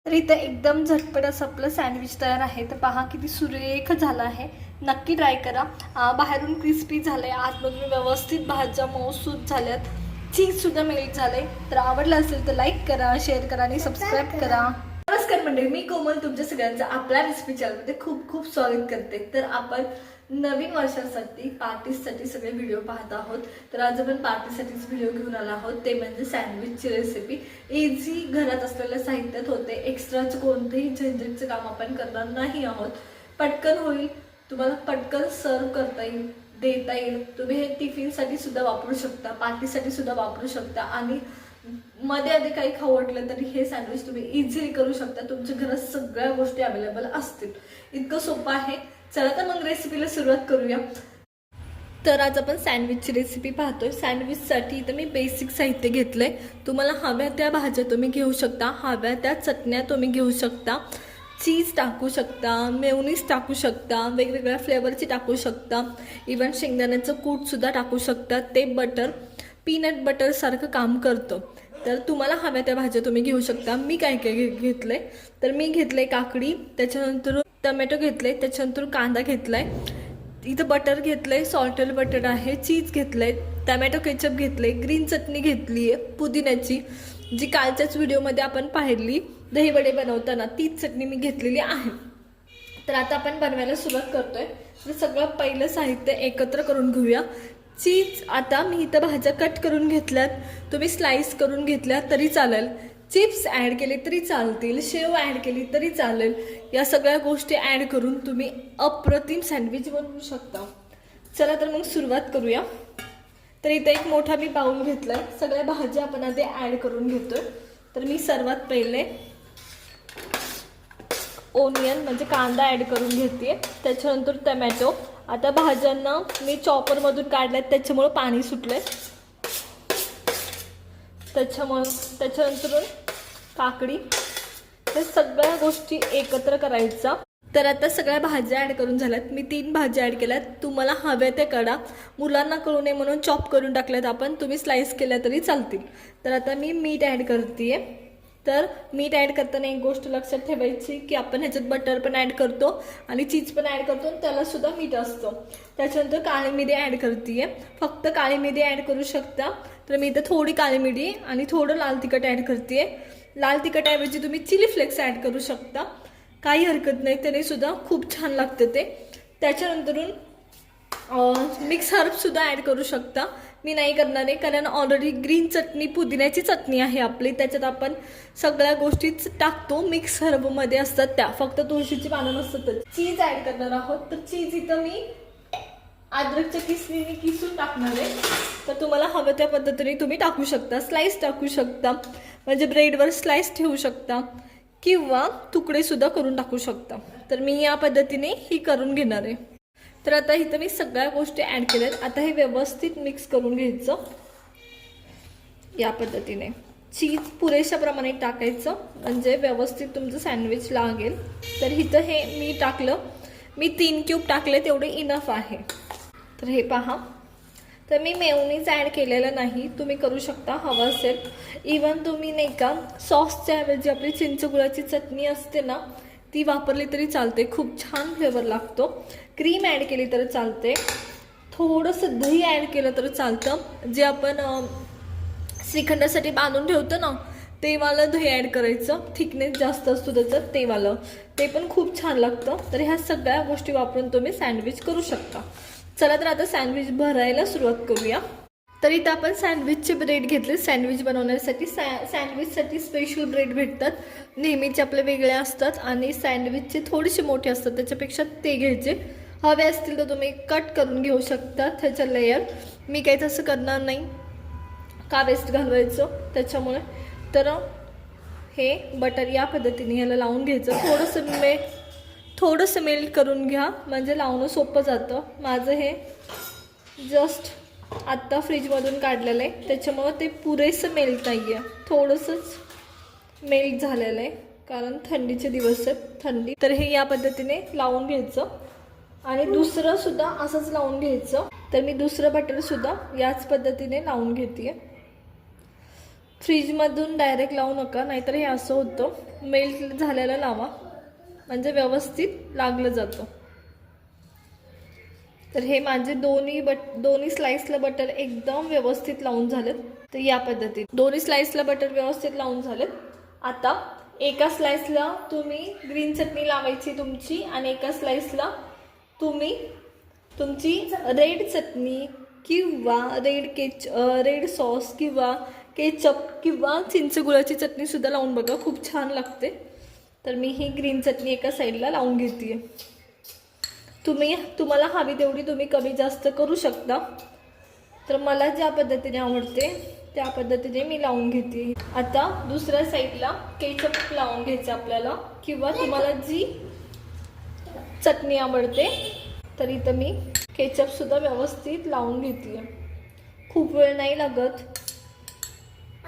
तर इथं एकदम झटपट असं आपलं सँडविच तयार आहे. तर पहा किती सुरेख झालं आहे. नक्की ट्राय करा. बाहेरून क्रिस्पी झालंय, आतमधून व्यवस्थित भाज्या मऊसूत झाल्यात, चीजसुद्धा मेल्ट झालंय. तर आवडलं असेल तर लाईक करा, शेअर करा आणि सबस्क्राईब करा. नमस्कार मंडळी, मी कोमल तुमच्या सगळ्यांचं आपल्या रेसिपी चॅनलमध्ये खूप खूप स्वागत करते. तर आपण नवीन वर्षासाठी पार्टीसाठी सगळे व्हिडिओ पाहत आहोत. तर आज आपण पार्टीसाठीच व्हिडिओ घेऊन आलो आहोत, ते म्हणजे सँडविचची रेसिपी. इझी घरात असलेल्या साहित्यात होते. एक्स्ट्राचं कोणतंही झंझटचं काम आपण करणार नाही आहोत. पटकन होईल, तुम्हाला पटकन सर्व करता येईल, देता येईल. तुम्ही हे टिफिनसाठी सुद्धा वापरू शकता, पार्टीसाठी सुद्धा वापरू शकता आणि मध्ये आधी काही खाऊ वाटलं तरी हे सँडविच तुम्ही इझिली करू शकता. तुमच्या घरात सगळ्या गोष्टी अवेलेबल असतील. इतकं सोपं आहे. चला तर मग रेसिपीला सुरुवात करूया. तर आज आपण सँडविचची रेसिपी पाहतोय. सँडविचसाठी तर मी बेसिक साहित्य घेतलंय. तुम्हाला हव्या त्या भाज्या तुम्ही घेऊ शकता, हव्या त्या चटण्या तुम्ही घेऊ शकता, चीज टाकू शकता, मेयोनीज टाकू शकता, वेगवेगळ्या फ्लेवरची टाकू शकता, इवन शेंगदाण्याचं कूटसुद्धा टाकू शकता. ते बटर पीनट बटर सारखं काम करतं. तर तुम्हाला हव्या त्या भाज्या तुम्ही घेऊ शकता. मी काय काय घेतलंय तर मी घेतलंय काकडी, त्याच्यानंतर टमॅटो घेतले, त्याच्यानंतर कांदा घेतलाय, इथं बटर घेतलंय, सॉल्टेड बटर आहे, चीज घेतलंय, टमॅटो केचप घेतले, ग्रीन चटणी घेतली आहे पुदिन्याची, जी कालच्याच व्हिडिओमध्ये आपण पाहिली दहीवडे बनवताना, तीच चटणी मी घेतलेली आहे. तर आता आपण बनवायला सुरुवात करतोय. तर सगळं पहिलं साहित्य एकत्र करून घेऊया. चीज आता मी इथं भाज्या कट करून घेतल्यात, तुम्ही स्लाइस करून घेतल्या तरी चालेल, चिप्स ॲड केले तरी चालतील, शेव ॲड केली तरी चालेल. या सगळ्या गोष्टी ॲड करून तुम्ही अप्रतिम सँडविच बनवू शकता. चला तर मग सुरुवात करूया. तर इथं एक मोठा मी बाउल घेतलाय. सगळ्या भाज्या आपण आधी ॲड करून घेतोय. तर मी सर्वात पहिले ओनियन म्हणजे कांदा ॲड करून घेते, त्याच्यानंतर टमॅटो. आता भाज्यांना मी चॉपरमधून काढल्यात, त्याच्यामुळं पाणी सुटलंय. त्याच्यानंतर काकडी. हे सगळ्या गोष्टी एकत्र करायचा. तर आता सगळ्या भाज्या ॲड करून झाल्यात. मी 3 भाज्या ॲड केल्यात. तुम्हाला हव्या त्या करा. मुलांना कळू नये म्हणून चॉप करून टाकल्यात आपण, तुम्ही स्लाइस केल्या तरी चालतील. तर आता मी मीठ ॲड करते. तर मीठ ॲड करताना एक गोष्ट लक्षात ठेवायची की आपण ह्याच्यात बटर पण ॲड करतो आणि चीज पण ॲड करतो, त्याला सुद्धा मीठ असतं. त्याच्यानंतर काळी मिरी ॲड करते. फक्त काळी मिरी ॲड करू शकता. तर मी इथं थोडी काळी मिरी आणि थोडं लाल तिखट ॲड करते. लाल तिखटऐवजी तुम्ही चिली फ्लेक्स ॲड करू शकता, काही हरकत नाही, त्याने सुद्धा खूप छान लागतं ते. त्याच्यानंतरून मिक्स हर्बसुद्धा ॲड करू शकता. मी नाही करणार आहे कारण ऑलरेडी ग्रीन चटणी पुदिन्याची चटणी आहे आपली, त्याच्यात आपण सगळ्या गोष्टीच टाकतो. मिक्स हर्बमध्ये असतात त्या, फक्त तुळशीची पानं नसतात. चीज ॲड करणार आहोत. तर चीज इथं मी अद्रकच्या किसणीने किसून टाकणार आहे. तर तुम्हाला हवं त्या पद्धतीने तुम्ही टाकू शकता. स्लाइस टाकू शकता, म्हणजे ब्रेडवर स्लाइस ठेवू शकता किंवा तुकडे सुद्धा करून टाकू शकता. तर मी या पद्धतीने ही करून घेणार आहे. तर आता इथं मी सगळ्या गोष्टी ॲड केल्यात. आता हे व्यवस्थित मिक्स करून घ्यायचं या पद्धतीने. चीज पुरेशा प्रमाणात टाकायचं म्हणजे व्यवस्थित तुमचं सँडविच लागेल. तर इथं हे मी टाकलं, मी 3 क्यूब टाकले, तेवढे इनफ आहे. तर हे पहा. तर मी मेयोनीज ॲड केलेलं नाही, तुम्ही करू शकता हवं असेल. इवन तुम्ही नाही का सॉसच्या ऐवजी आपली चिंचगुळाची चटणी असते ना, ती वापरली तरी चालते, खूप छान फ्लेवर लागतो. क्रीम ॲड केली तर चालते, थोडंसं दही ॲड केलं तर चालतं. जे आपण श्रीखंडासाठी बांधून ठेवतो ना, ते वालं दही ॲड करायचं, थिकनेस जास्त असतो त्याचं, ते वालं, ते पण खूप छान लागतं. तर ह्या सगळ्या गोष्टी वापरून तुम्ही सँडविच करू शकता. चला तर आता सँडविच भरायला सुरुवात करूया. तर इथं आपण सँडविचचे ब्रेड घेतले. सँडविच बनवण्यासाठी सँडविचसाठी स्पेशल ब्रेड भेटतात, नेहमीचे आपले वेगळे असतात आणि सँडविचचे थोडेसे मोठे असतात, त्याच्यापेक्षा ते घ्यायचे. हवे असतील तर तुम्ही कट करून घेऊ शकता त्याच्या लेयर. मी काही तसं करणार नाही, का वेस्ट घालवायचं त्याच्यामुळे. तर हे बटर या पद्धतीने याला लावून घ्यायचं. थोडंसं मेल्ट करून घ्या म्हणजे लावणं सोपं जातं. माझं हे जस्ट आत्ता फ्रीजमधून काढलेलं आहे, त्याच्यामुळं ते पुरेसं मेल्ट नाही आहे, थोडंसंच मेल्ट झालेलं आहे कारण थंडीचे दिवस आहेत, थंडी. तर हे या पद्धतीने लावून घ्यायचं आणि दुसरंसुद्धा असंच लावून घ्यायचं. तर मी दुसरं बटरसुद्धा याच पद्धतीने लावून घेते. फ्रीजमधून डायरेक्ट लावू नका, नाहीतर हे असं होतं. मेल्ट झालेलं लावा म्हणजे व्यवस्थित लागलं जातं. तर हे माझे दोन्ही स्लाइसला बटर एकदम व्यवस्थित लावून झालेत. तर या पद्धतीने दोन्ही स्लाइसला बटर व्यवस्थित लावून झालेत. आता एका स्लाइसला तुम्ही ग्रीन चटणी लावायची तुमची, आणि एका स्लाइसला तुम्ही तुमची रेड चटणी किंवा रेड सॉस किंवा केचप किंवा चिंचगुळाची चटणीसुद्धा लावून बघा, खूप छान लागते. तर मी ही ग्रीन चटणी एका साईडला लावून घेते. तुम्हाला हवी तेवढी तुम्ही कमी जास्त करू शकता. तर मला ज्या पद्धतीने आवडते त्या पद्धतीने मी लावून घेते. आता दुसऱ्या साईडला केचप लावून घ्यायचं आपल्याला, किंवा तुम्हाला जी चटणी आवडते. तर इथं मी केचपसुद्धा व्यवस्थित लावून घेते. खूप वेळ नाही लागत,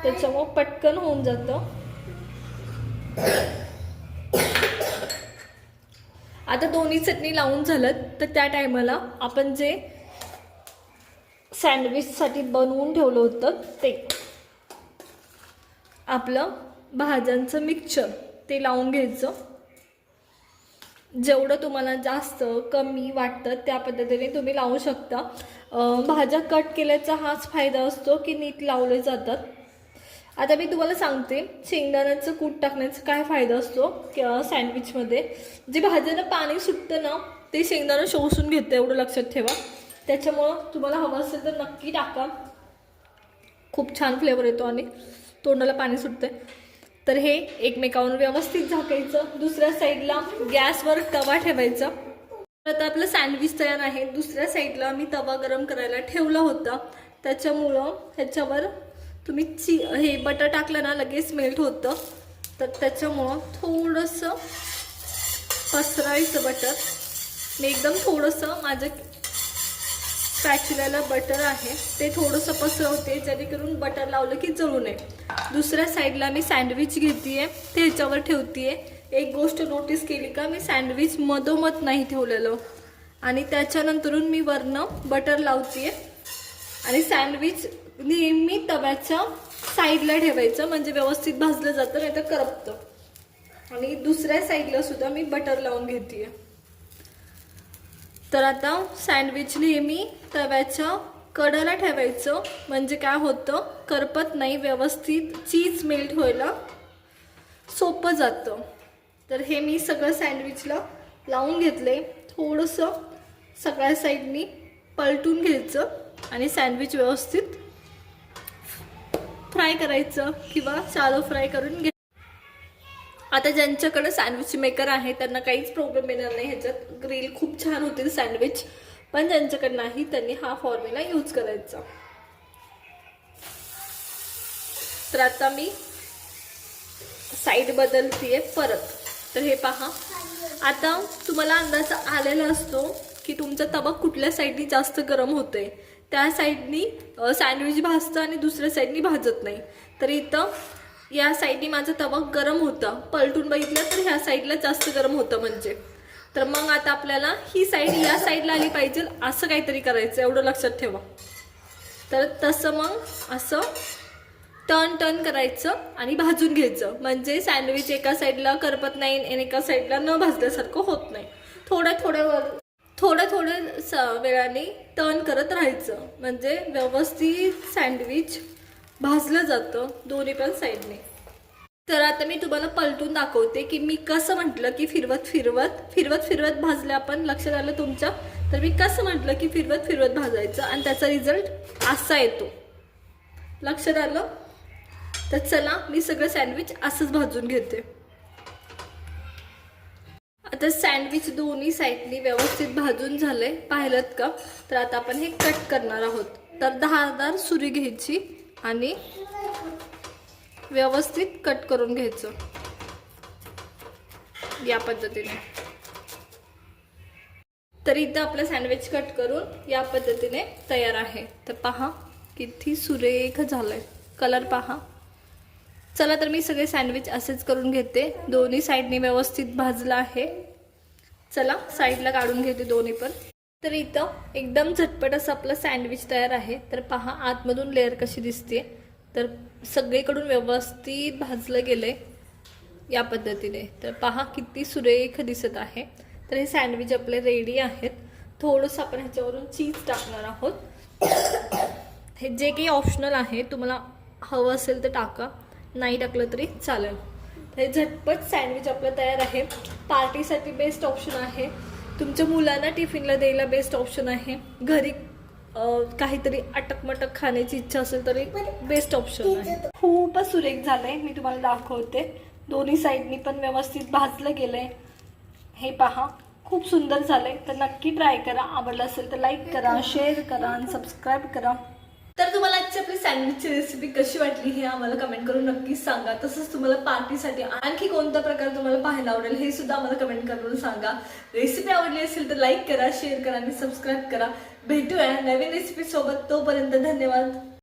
त्याच्यामुळं पटकन होऊन जातं. आता दोन्ही चटणी लावून झालं, तर त्या टायमाला आपण जे सँडविचसाठी बनवून ठेवलं होतं ते आपलं भाज्यांचं मिक्सचर ते लावून घ्यायचं. जेवढं तुम्हाला जास्त कमी वाटतं त्या पद्धतीने तुम्ही लावू शकता. भाज्या कट केल्याचा हाच फायदा असतो की नीट लावले जातात. आता मी तुम्हाला सांगते शेंगदाण्याचं कूट टाकण्याचा काय फायदा असतो सँडविचमध्ये. जे भाज्यांना पाणी सुटतं ना ते शेंगदाणा शोषून घेतं, एवढं लक्षात ठेवा. त्याच्यामुळं तुम्हाला हवं असेल तर नक्की टाका, खूप छान फ्लेवर येतो आणि तोंडाला पाणी सुटतं. तर हे एकमेकांवर व्यवस्थित झाकायचं. दुसऱ्या साईडला गॅसवर तवा ठेवायचा. आता आपलं सँडविच तयार आहे. दुसऱ्या साईडला मी तवा गरम करायला ठेवला होता, त्याच्यामुळं ह्याच्यावर तुम्ही हे बटर टाकलं ना लगेच मेल्ट होतं. तर त्याच्यामुळं थोडंसं पसरायचं बटर. मी एकदम थोडंसं माझ्या स्पॅच्युलाला बटर आहे ते थोडंसं पसरवते, जेणेकरून बटर लावलं की जळू नये. दुसऱ्या साईडला मी सँडविच घेते, ते ह्याच्यावर ठेवते. एक गोष्ट नोटीस केली का, मी सँडविच मधोमध नाही ठेवलेलं, आणि त्याच्यानंतरून मी वरनं बटर लावते. आणि सँडविच नेहमी तव्याच्या साईडला ठेवायचं म्हणजे व्यवस्थित भाजलं जातं, नाही तर करपतं. आणि दुसऱ्या साईडला सुद्धा मी बटर लावून घेते. तर आता सँडविच नेहमी तव्याच्या कडेला ठेवायचं म्हणजे काय होतं, करपत नाही, व्यवस्थित चीज मेल्ट व्हायला सोपं जातं. तर हे मी सगळं सँडविचला लावून घेतले. थोडंसं सगळ्या साईडनी पलटून घ्यायचं आणि सँडविच व्यवस्थित फ्राय करायचं किंवा शॅलो फ्राय करून घ्या. आता ज्यांच्याकडे सँडविच मेकर आहे त्यांना काहीच प्रॉब्लेम येणार नाही. ह्याच्यात ग्रिल खूप छान होतील सँडविच. पण ज्यांच्याकडे नाही त्यांनी हा फॉर्म्युला यूज करायचा. तर आता मी साईड बदलतीये परत. तर हे पहा, आता तुम्हाला अंदाज आलेला असतो की तुमचा तवा कुठल्या साईडनी जास्त गरम होतोय. त्या साईडनी सँडविच भाजतं आणि दुसऱ्या साईडनी भाजत नाही. तर इथं या साईडनी माझा तवा गरम होता, पलटून बघितलं तर ह्या साईडला जास्त गरम होतं म्हणजे. तर मग आता आपल्याला ही साईड या साईडला आली पाहिजे असं काहीतरी करायचं, एवढं लक्षात ठेवा. तर तसं मग असं टर्न करायचं आणि भाजून घ्यायचं म्हणजे सँडविच एका साईडला करपत नाही आणि एका साईडला न भाजल्यासारखं होत नाही. थोड्या वेळाने टर्न करत राहायचं म्हणजे व्यवस्थित सँडविच भाजलं जातं दोन्ही पण साईडने. तर आता मी तुम्हाला पलटून दाखवते की मी कसं म्हटलं की फिरवत भाजलं आपण. लक्षात आलं तुमच्या? तर मी कसं म्हटलं की फिरवत भाजायचं आणि त्याचा रिझल्ट असा येतो. लक्षात आलं? तर चला मी सगळं सँडविच असंच भाजून घेते. आता सँडविच दोन्ही साईडनी व्यवस्थित भाजून झालंय, पाहिलं का? तर आता आपण हे कट करणार आहोत. तर धारदार सुरी घ्यायची आणि व्यवस्थित कट करून घ्यायचं या पद्धतीने. तर इथं आपलं सँडविच कट करून या पद्धतीने तयार आहे. तर पहा किती सुरेख झालंय, कलर पहा. चला तर मी सगळे सँडविच असेच करून घेते. दोन्ही साईडने व्यवस्थित भाजलं आहे. चला साईडला काढून घेते दोन्ही पण. तर इथं एकदम झटपट असं आपलं सँडविच तयार आहे. तर पहा आतमधून लेअर कशी दिसते, तर सगळीकडून व्यवस्थित भाजलं गेलंय या पद्धतीने. तर पहा किती सुरेख दिसत आहे. तर हे सँडविच आपले रेडी आहेत. थोडंसं आपण ह्याच्यावरून चीज टाकणार आहोत. हे जे काही ऑप्शनल आहे, तुम्हाला हवं असेल तर टाका, नाही टाकलं तरी चालेल. तर हे झटपट सँडविच आपलं तयार आहे. पार्टीसाठी बेस्ट ऑप्शन आहे. तुमच्या मुलांना टिफिनला द्यायला बेस्ट ऑप्शन आहे. घरी काहीतरी अटकमटक खाण्याची इच्छा असेल तरी बेस्ट ऑप्शन आहे. खूपच सुरेख झालंय. मी तुम्हाला दाखवते. दोन्ही साईडनी पण व्यवस्थित भाजलं गेलंय. हे पहा खूप सुंदर झालंय. तर नक्की ट्राय करा. आवडलं असेल तर लाईक करा, शेअर करा आणि सबस्क्राईब करा. तर तुम्हाला आजची आपली सँडविचची रेसिपी कशी वाटली हे आम्हाला कमेंट करून नक्कीच सांगा. तसंच तुम्हाला पार्टीसाठी आणखी कोणता प्रकार तुम्हाला पाहायला आवडेल हे सुद्धा आम्हाला कमेंट करून सांगा. रेसिपी आवडली असेल तर लाईक करा, शेअर करा आणि सबस्क्राईब करा. भेटूया नवीन रेसिपी सोबत. तोपर्यंत धन्यवाद.